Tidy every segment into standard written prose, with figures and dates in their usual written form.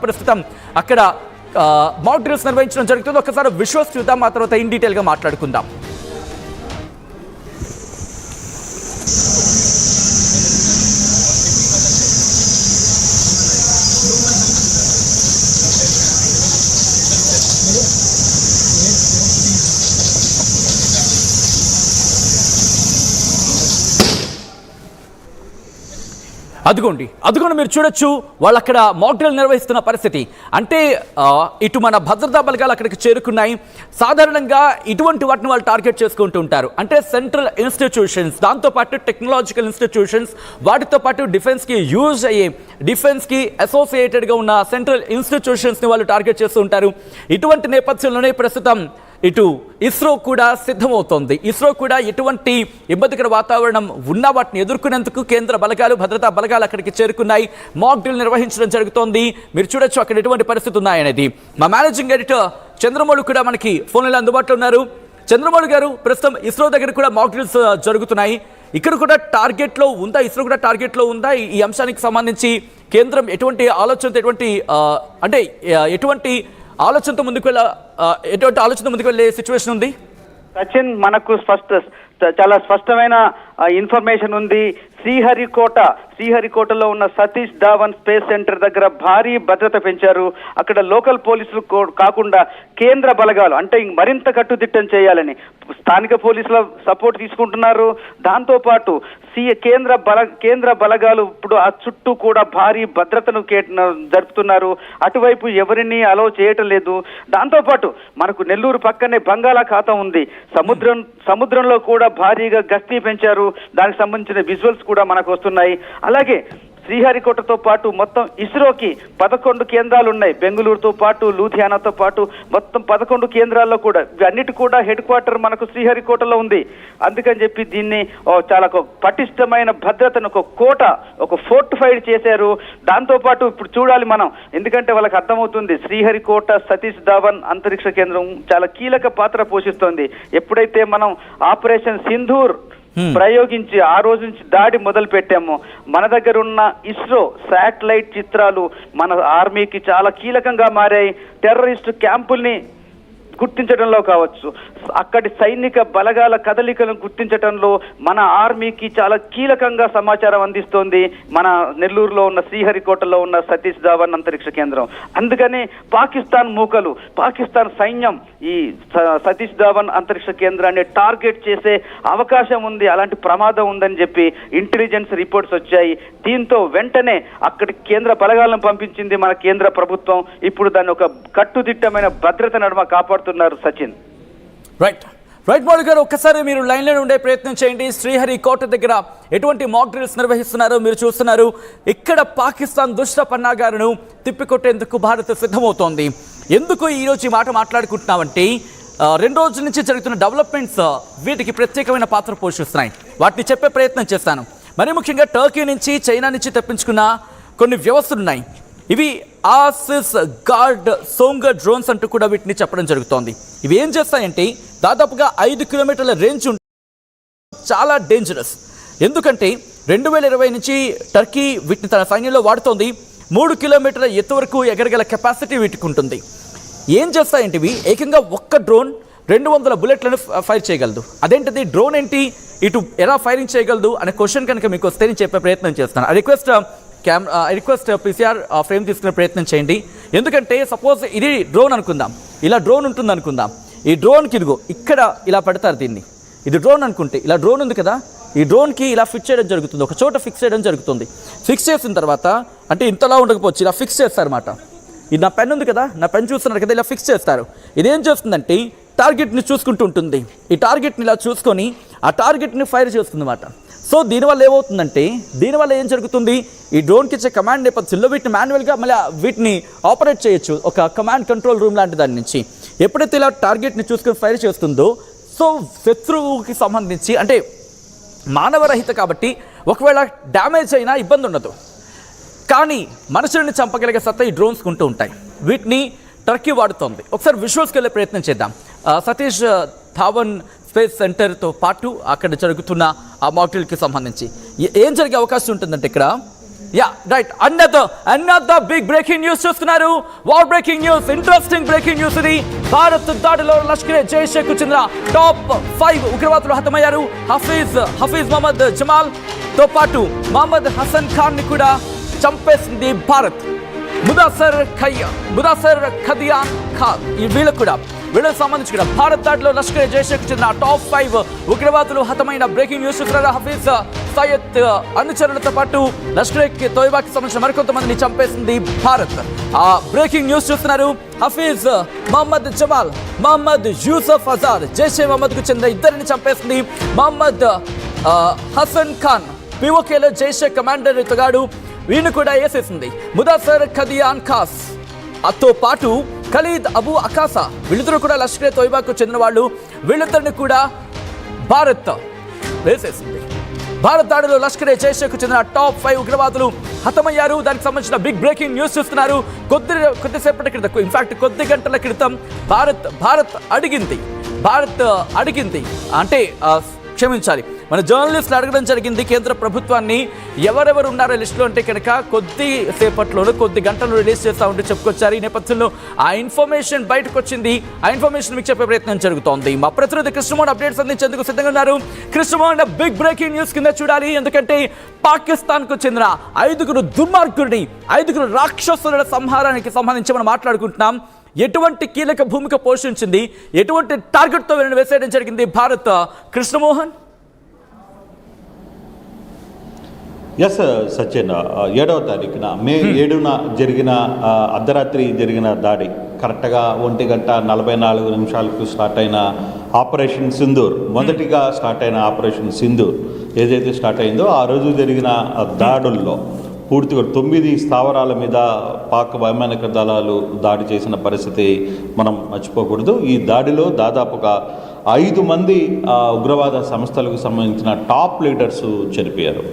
ప్రస్తుతం అక్కడ మాక్ డ్రిల్స్ నిర్వహించడం జరుగుతుంది. ఒకసారి విజువల్స్ చూద్దాం, ఆ తర్వాత ఇన్ డీటెయిల్గా మాట్లాడుకుందాం. అదిగోండి మీరు చూడొచ్చు, వాళ్ళు అక్కడ మాక్ డ్రిల్ నిర్వహిస్తున్న పరిస్థితి. అంటే ఇటు మన భద్రతా బలగాలు అక్కడికి చేరుకున్నాయి. సాధారణంగా ఇటువంటి వాటిని వాళ్ళు టార్గెట్ చేసుకుంటూ ఉంటారు. అంటే సెంట్రల్ ఇన్స్టిట్యూషన్స్, దాంతోపాటు టెక్నాలజికల్ ఇన్స్టిట్యూషన్స్, వాటితో పాటు డిఫెన్స్కి యూజ్ అయ్యే, డిఫెన్స్కి అసోసియేటెడ్గా ఉన్న సెంట్రల్ ఇన్స్టిట్యూషన్స్ని వాళ్ళు టార్గెట్ చేస్తూ ఉంటారు. ఇటువంటి నేపథ్యంలోనే ప్రస్తుతం ఇటు ఇస్రో కూడా సిద్ధమవుతోంది. ఇస్రో కూడా ఎటువంటి ఇబ్బందికర వాతావరణం ఉన్న వాటిని ఎదుర్కొనేందుకు కేంద్ర బలగాలు, భద్రతా బలగాలు అక్కడికి చేరుకున్నాయి. మాక్ డ్రిల్ నిర్వహించడం జరుగుతోంది. మీరు చూడొచ్చు అక్కడ ఎటువంటి పరిస్థితి ఉన్నాయనేది. మా మేనేజింగ్ ఎడిటర్ చంద్రమౌళి కూడా మనకి ఫోన్లో అందుబాటులో ఉన్నారు. చంద్రమౌళి గారు, ప్రస్తుతం ఇస్రో దగ్గర కూడా మాక్ డ్రిల్స్ జరుగుతున్నాయి. ఇక్కడ కూడా టార్గెట్లో ఉందా? ఇస్రో కూడా టార్గెట్లో ఉందా? ఈ అంశానికి సంబంధించి కేంద్రం ఎటువంటి ఆలోచనతో, ఎటువంటి ఆలోచనతో ముందుకు వెళ్ళే సిచ్యువేషన్ ఉంది? సచిన్, మనకు చాలా స్పష్టమైన ఇన్ఫర్మేషన్ ఉంది. శ్రీహరికోటలో ఉన్న సతీష్ ధావన్ స్పేస్ సెంటర్ దగ్గర భారీ భద్రత పెంచారు. అక్కడ లోకల్ పోలీసులు కాకుండా కేంద్ర బలగాలు, అంటే మరింత కట్టుదిట్టం చేయాలని స్థానిక పోలీసుల సపోర్ట్ తీసుకుంటున్నారు. దాంతోపాటు కేంద్ర బలగాలు ఇప్పుడు ఆ చుట్టూ కూడా భారీ భద్రతను జరుపుతున్నారు. అటువైపు ఎవరిని అలౌ చేయటం లేదు. దాంతోపాటు మనకు నెల్లూరు పక్కనే బంగాళాఖాతం ఉంది. సముద్రంలో కూడా భారీగా గస్తీ పెంచారు. దానికి సంబంధించిన విజువల్స్ కూడా మనకు వస్తున్నాయి. అలాగే శ్రీహరికోటతో పాటు మొత్తం ఇస్రోకి 11 కేంద్రాలు ఉన్నాయి. బెంగళూరుతో పాటు, లూధియానాతో పాటు మొత్తం 11 కేంద్రాల్లో కూడా అన్నిటి కూడా హెడ్ క్వార్టర్ మనకు శ్రీహరికోటలో ఉంది. అందుకని చెప్పి దీన్ని చాలా పటిష్టమైన భద్రతను, ఒక ఫోర్టిఫైడ్ చేశారు. దాంతోపాటు ఇప్పుడు చూడాలి మనం, ఎందుకంటే వాళ్ళకి అర్థమవుతుంది శ్రీహరికోట సతీష్ ధావన్ అంతరిక్ష కేంద్రం చాలా కీలక పాత్ర పోషిస్తోంది. ఎప్పుడైతే మనం ఆపరేషన్ సింధూర్ ప్రయోగించి ఆ రోజు నుంచి దాడి మొదలు పెట్టాము, మన దగ్గర ఉన్న ఇస్రో శాటిలైట్ చిత్రాలు మన ఆర్మీకి చాలా కీలకంగా మారాయి. టెర్రరిస్టు క్యాంపుల్ని గుర్తించడంలో కావచ్చు, అక్కడి సైనిక బలగాల కదలికలను గుర్తించడంలో మన ఆర్మీకి చాలా కీలకంగా సమాచారం అందిస్తోంది మన నెల్లూరులో ఉన్న శ్రీహరికోటలో ఉన్న సతీష్ ధావన్ అంతరిక్ష కేంద్రం. అందుకని పాకిస్తాన్ సైన్యం ఈ సతీష్ ధావన్ అంతరిక్ష కేంద్రాన్ని టార్గెట్ చేసే అవకాశం ఉంది, అలాంటి ప్రమాదం ఉందని చెప్పి ఇంటెలిజెన్స్ రిపోర్ట్స్ వచ్చాయి. దీంతో వెంటనే అక్కడి కేంద్ర బలగాలను పంపించింది మన కేంద్ర ప్రభుత్వం. ఇప్పుడు దాన్ని ఒక కట్టుదిట్టమైన భద్రత నడుమ కాపాడుతున్నారు సచిన్. రైట్ మౌళి గారు, ఒక్కసారి మీరు లైన్లో ఉండే ప్రయత్నం చేయండి. శ్రీహరికోట దగ్గర ఎటువంటి మాక్ డ్రిల్స్ నిర్వహిస్తున్నారో మీరు చూస్తున్నారు. ఇక్కడ పాకిస్తాన్ దుష్ట పన్నాగాలను తిప్పికొట్టేందుకు భారత్ సిద్ధమవుతోంది. ఎందుకు ఈరోజు ఈ మాట మాట్లాడుకుంటున్నామంటే, 2 రోజుల నుంచి జరుగుతున్న డెవలప్మెంట్స్ వీటికి ప్రత్యేకమైన పాత్ర పోషిస్తున్నాయి. వాటిని చెప్పే ప్రయత్నం చేస్తాను. మరి ముఖ్యంగా టర్కీ నుంచి, చైనా నుంచి తెప్పించుకున్న కొన్ని వ్యవస్థలు ఉన్నాయి. ఇవి ఆసిస్ గార్డ్ సోంగర్ డ్రోన్స్ అంటూ కూడా వీటిని చెప్పడం జరుగుతోంది. ఇవి ఏం చేస్తాయంటే దాదాపుగా 5 కిలోమీటర్ల రేంజ్ ఉంటుంది. చాలా డేంజరస్. ఎందుకంటే 2020 నుంచి టర్కీ వీటిని తన సైన్యంలో వాడుతోంది. 3 కిలోమీటర్ల ఎత్తు వరకు ఎగరగల కెపాసిటీ వీటికి ఉంటుంది. ఏం చేస్తాయంటే ఇవి ఏకంగా ఒక్క డ్రోన్ 200 బుల్లెట్లను ఫైర్ చేయగలదు. అదేంటిది, డ్రోన్ ఏంటి, ఇటు ఎలా ఫైరింగ్ చేయగలదు అనే క్వశ్చన్ కనుక మీకు వస్తే నేను చెప్పే ప్రయత్నం చేస్తాను. ఐ రిక్వెస్ట్ పీసీఆర్ ఫ్రేమ్ తీసుకునే ప్రయత్నం చేయండి. ఎందుకంటే సపోజ్ ఇది డ్రోన్ అనుకుందాం, ఇలా డ్రోన్ ఉంటుంది అనుకుందాం. ఈ డ్రోన్కి ఇదిగో ఇక్కడ ఇలా పెడతారు దీన్ని. ఇది డ్రోన్ అనుకుంటే ఇలా డ్రోన్ ఉంది కదా, ఈ డ్రోన్కి ఇలా ఫిక్స్ చేయడం జరుగుతుంది, ఒక చోట ఫిక్స్ చేయడం జరుగుతుంది. ఫిక్స్ చేసిన తర్వాత, అంటే ఇంతలా ఉండకపోవచ్చు, ఇలా ఫిక్స్ చేస్తారన్నమాట. ఇది నా పెన్ ఉంది కదా, నా పెన్ చూస్తున్నారు కదా, ఇలా ఫిక్స్ చేస్తారు. ఇదేం చేస్తుందంటే టార్గెట్ని చూసుకుంటూ ఉంటుంది. ఈ టార్గెట్ని ఇలా చూసుకొని ఆ టార్గెట్ని ఫైర్ చేస్తుంది అన్నమాట. సో దీనివల్ల ఏమవుతుందంటే, దీనివల్ల ఏం జరుగుతుంది, ఈ డ్రోన్కి ఇచ్చే కమాండ్ నేపథ్యంలో వీటిని మాన్యువల్గా మళ్ళీ వీటిని ఆపరేట్ చేయొచ్చు ఒక కమాండ్ కంట్రోల్ రూమ్ లాంటి దాని నుంచి. ఎప్పుడైతే ఇలా టార్గెట్ని చూసుకొని ఫైర్ చేస్తుందో, సో శత్రువుకి సంబంధించి, అంటే మానవరహిత కాబట్టి ఒకవేళ డ్యామేజ్ అయినా ఇబ్బంది ఉండదు. కానీ మనుషుల్ని చంపగలిగే సత్తా ఈ డ్రోన్స్కి ఉంటూ ఉంటాయి. వీటిని టర్కీ వాడుతోంది. ఒకసారి విజువల్స్కి వెళ్ళే ప్రయత్నం చేద్దాం. సతీష్ ధావన్ స్పేస్ సెంటర్తో పాటు అక్కడ జరుగుతున్న ఆ మాక్ డ్రిల్కి సంబంధించి ఏం జరిగే అవకాశం ఉంటుందంటే, ఇక్కడ yeah right another big breaking news చూస్తున్నారు. War breaking news, interesting breaking news ఇది. భారత్ దాడిలో లష్కరే జైషేకు చెందిన టాప్ 5 ఉగ్రవాదులు హతమయ్యారు. హఫీజ్ మహమ్మద్ జమాల్ తో పాటు మహమ్మద్ హసన్ ఖాన్ ని కూడా చంపేసింది భారత్. ముదాసర్ ఖదియాన్ ఖాన్ వీళ్ళకి సంబంధించి కూడా భారత్ దాడిలో లష్కరే జైషేకు చెందిన టాప్ 5 ఉగ్రవాదులు హతమైన బ్రేకింగ్ న్యూస్ చూస్తున్నారు. హఫీజ్ సయ్యద్ అనుచరులతో పాటు లష్కరే తోయిబాకి సంబంధించిన మరికొంతమందిని చంపేసింది భారత్. ఆ బ్రేకింగ్ న్యూస్ చూస్తున్నారు. హఫీజ్ మహమ్మద్ జమాల్, మహమ్మద్ యూసఫ్ అజార్ జైషే మహమ్మద్ కు చెందిన ఇద్దరిని చంపేసింది. మహమ్మద్ హసన్ ఖాన్ పిఓకేలో జైషే కమాండర్ ఇతగాడు, వీణు కూడా వేసేసింది. ముదాసర్ ఖదియాన్ ఖాస్ తో పాటు ఖలీద్ అబూ అకాసా వీళ్ళిద్దరూ కూడా లష్కరే తోయిబాకు చెందిన వాళ్ళు. వీళ్ళిద్దరిని కూడా భారత్ వేసేసింది. భారత్ దాడిలో లష్కరే జైషేకు చెందిన టాప్ 5 ఉగ్రవాదులు హతమయ్యారు. దానికి సంబంధించిన బిగ్ బ్రేకింగ్ న్యూస్ చూస్తున్నారు. కొద్దిసేపటి క్రితం, ఇన్ఫాక్ట్ కొద్ది గంటల క్రితం భారత్ అడిగింది అంటే క్షమించాలి, మన జర్నలిస్టులు అడగడం జరిగింది కేంద్ర ప్రభుత్వాన్ని, ఎవరెవరు ఉన్నారో లిస్టులో అంటే కనుక కొద్ది గంటలు రిలీజ్ చేస్తా ఉంటే చెప్పుకొచ్చారు. ఈ నేపథ్యంలో ఆ ఇన్ఫర్మేషన్ బయటకు వచ్చింది. ఆ ఇన్ఫర్మేషన్ మీకు చెప్పే ప్రయత్నం జరుగుతోంది. మా ప్రతినిధి కృష్ణమోహన్ అప్డేట్స్ అందించేందుకు సిద్ధంగా ఉన్నారు. కృష్ణమోహన్, బిగ్ బ్రేకింగ్ న్యూస్ కింద చూడాలి, ఎందుకంటే పాకిస్తాన్కు చెందిన 5 దుర్మార్గుడిని, 5 రాక్షసుల సంహారానికి సంబంధించి మనం మాట్లాడుకుంటున్నాం. ఎటువంటి కీలక భూమిక పోషించింది, ఎటువంటి టార్గెట్తో వీళ్ళని వేసేయడం జరిగింది భారత్? కృష్ణమోహన్. ఎస్ సచిన్, 7వ తారీఖున మే 7న జరిగిన అర్ధరాత్రి జరిగిన దాడి, కరెక్ట్గా 1:44 స్టార్ట్ అయిన ఆపరేషన్ సింధూర్, మొదటిగా స్టార్ట్ అయిన ఆపరేషన్ సింధూర్ ఏదైతే స్టార్ట్ అయిందో ఆ రోజు జరిగిన దాడుల్లో పూర్తిగా 9 స్థావరాల మీద పాక్ వైమానిక దళాలు దాడి చేసిన పరిస్థితి మనం మర్చిపోకూడదు. ఈ దాడిలో దాదాపుగా 5 మంది ఉగ్రవాద సంస్థలకు సంబంధించిన టాప్ లీడర్స్ చనిపోయారు.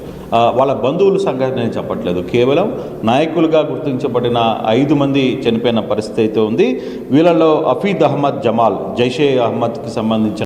వాళ్ళ బంధువుల సంగతి నేను చెప్పట్లేదు, కేవలం నాయకులుగా గుర్తించబడిన 5 మంది చనిపోయిన పరిస్థితి అయితే ఉంది. వీళ్ళలో హఫీజ్ అహ్మద్ జమాల్, జైషే అహ్మద్కి సంబంధించిన